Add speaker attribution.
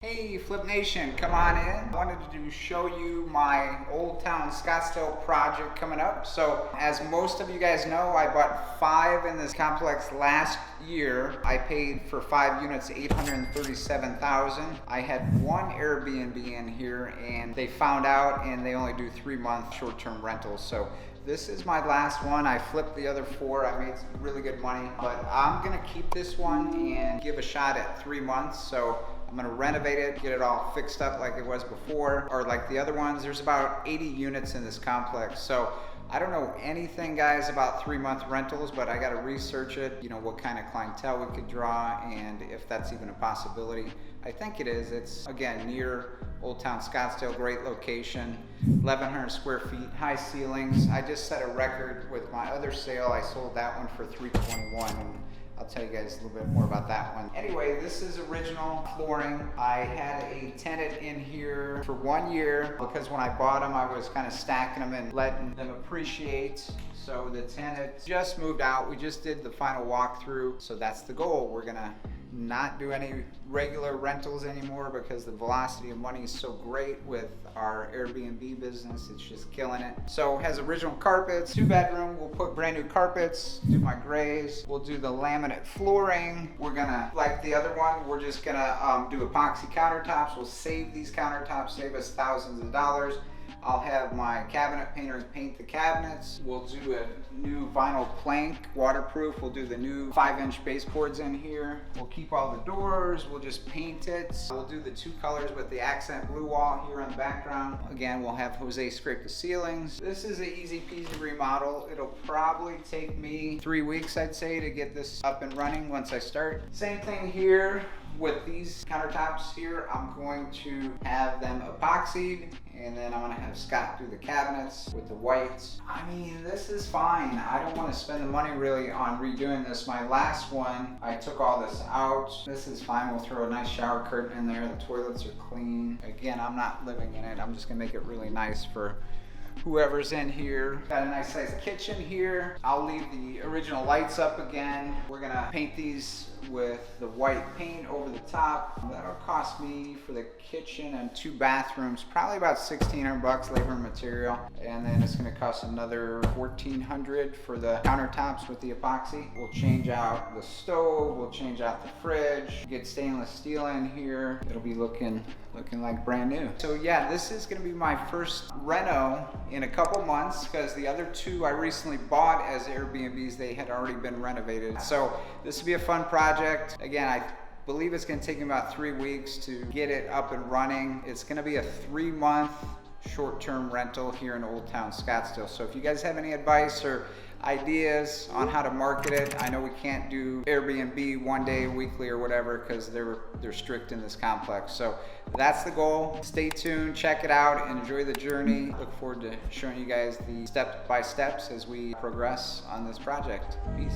Speaker 1: Hey Flip Nation, come on in. I wanted to show you my Old Town Scottsdale project coming up. So as most of you guys know, I bought 5 in this complex last year. I paid for 5 units $837,000. I had one Airbnb in here and they found out and they only do 3-month short-term rentals. So this is my last one. I flipped the other 4. I made some really good money, but I'm gonna keep this one and give a shot at 3 months. So I'm gonna renovate it, get it all fixed up like it was before, or like the other ones. There's about 80 units in this complex. So I don't know anything, guys, about 3-month rentals, but I gotta research it, you know, what kind of clientele we could draw and if that's even a possibility. I think it is. It's, again, near Old Town Scottsdale, great location, 1,100 square feet, high ceilings. I just set a record with my other sale. I sold that one for $321. I'll tell you guys a little bit more about that one. Anyway, this is original flooring. I had a tenant in here for 1 year because when I bought them, I was kind of stacking them and letting them appreciate. So the tenant just moved out. We just did the final walkthrough. So that's the goal. We're gonna not do any regular rentals anymore because the velocity of money is so great with our Airbnb business. It's just killing it. So it has original carpets, 2-bedroom. We'll put brand new carpets, do my grays. We'll do the laminate flooring. We're gonna, like the other one, we're just gonna do epoxy countertops. We'll save these countertops, save us thousands of dollars. I'll have my cabinet painters paint the cabinets. We'll do a new vinyl plank, waterproof. We'll do the new 5-inch baseboards in here. We'll keep all the doors. We'll just paint it. We'll do the 2 colors with the accent blue wall here on the background. Again, we'll have Jose scrape the ceilings. This is an easy peasy remodel. It'll probably take me 3 weeks, I'd say, to get this up and running once I start. Same thing here. With these countertops here, I'm going to have them epoxied and then I'm gonna have Scott do the cabinets with the whites. I mean, this is fine. I don't wanna spend the money really on redoing this. My last one, I took all this out. This is fine. We'll throw a nice shower curtain in there. The toilets are clean. Again, I'm not living in it. I'm just gonna make it really nice for whoever's in here. Got a nice sized kitchen here. I'll leave the original lights up again. We're gonna paint these with the white paint over the top. That'll cost me for the kitchen and 2 bathrooms probably about $1,600 labor and material, and then it's gonna cost another $1,400 for the countertops with the epoxy. We'll change out the stove, we'll change out the fridge, get stainless steel in here. It'll be looking like brand new. So yeah, this is gonna be my first reno in a couple months because the other 2 I recently bought as Airbnbs. They had already been renovated. So this will be a fun project. Again, I believe it's gonna take me about 3 weeks to get it up and running. It's gonna be a 3-month short-term rental here in Old Town Scottsdale. So if you guys have any advice or ideas on how to market it, I know we can't do Airbnb 1 day, weekly or whatever because they're strict in this complex. So that's the goal. Stay tuned, check it out, and enjoy the journey. Look forward to showing you guys the step by steps as we progress on this project. Peace.